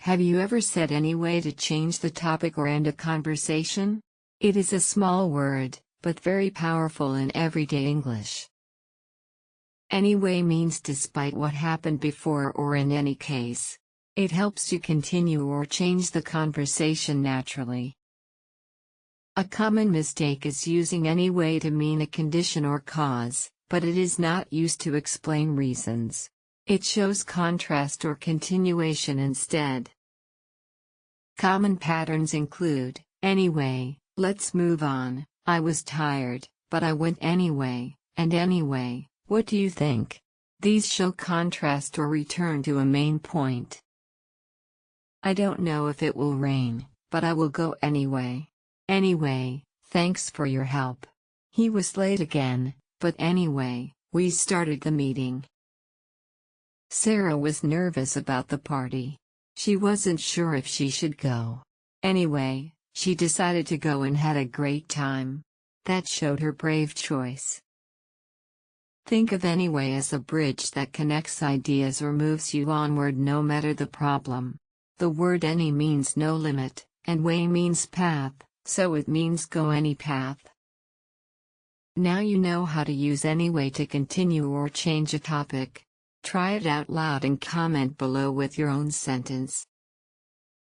Have you ever said anyway to change the topic or end a conversation? It is a small word, but very powerful in everyday English. Anyway means despite what happened before or in any case. It helps you continue or change the conversation naturally. A common mistake is using anyway to mean a condition or cause, but it is not used to explain reasons. It shows contrast or continuation instead. Common patterns include, anyway, let's move on, I was tired, but I went anyway, and anyway, what do you think? These show contrast or return to a main point. I don't know if it will rain, but I will go anyway. Anyway, thanks for your help. He was late again, but anyway, we started the meeting. Sarah was nervous about the party. She wasn't sure if she should go. Anyway, she decided to go and had a great time. That showed her brave choice. Think of anyway as a bridge that connects ideas or moves you onward no matter the problem. The word any means no limit, and way means path, so it means go any path. Now you know how to use anyway to continue or change a topic. Try it out loud and comment below with your own sentence.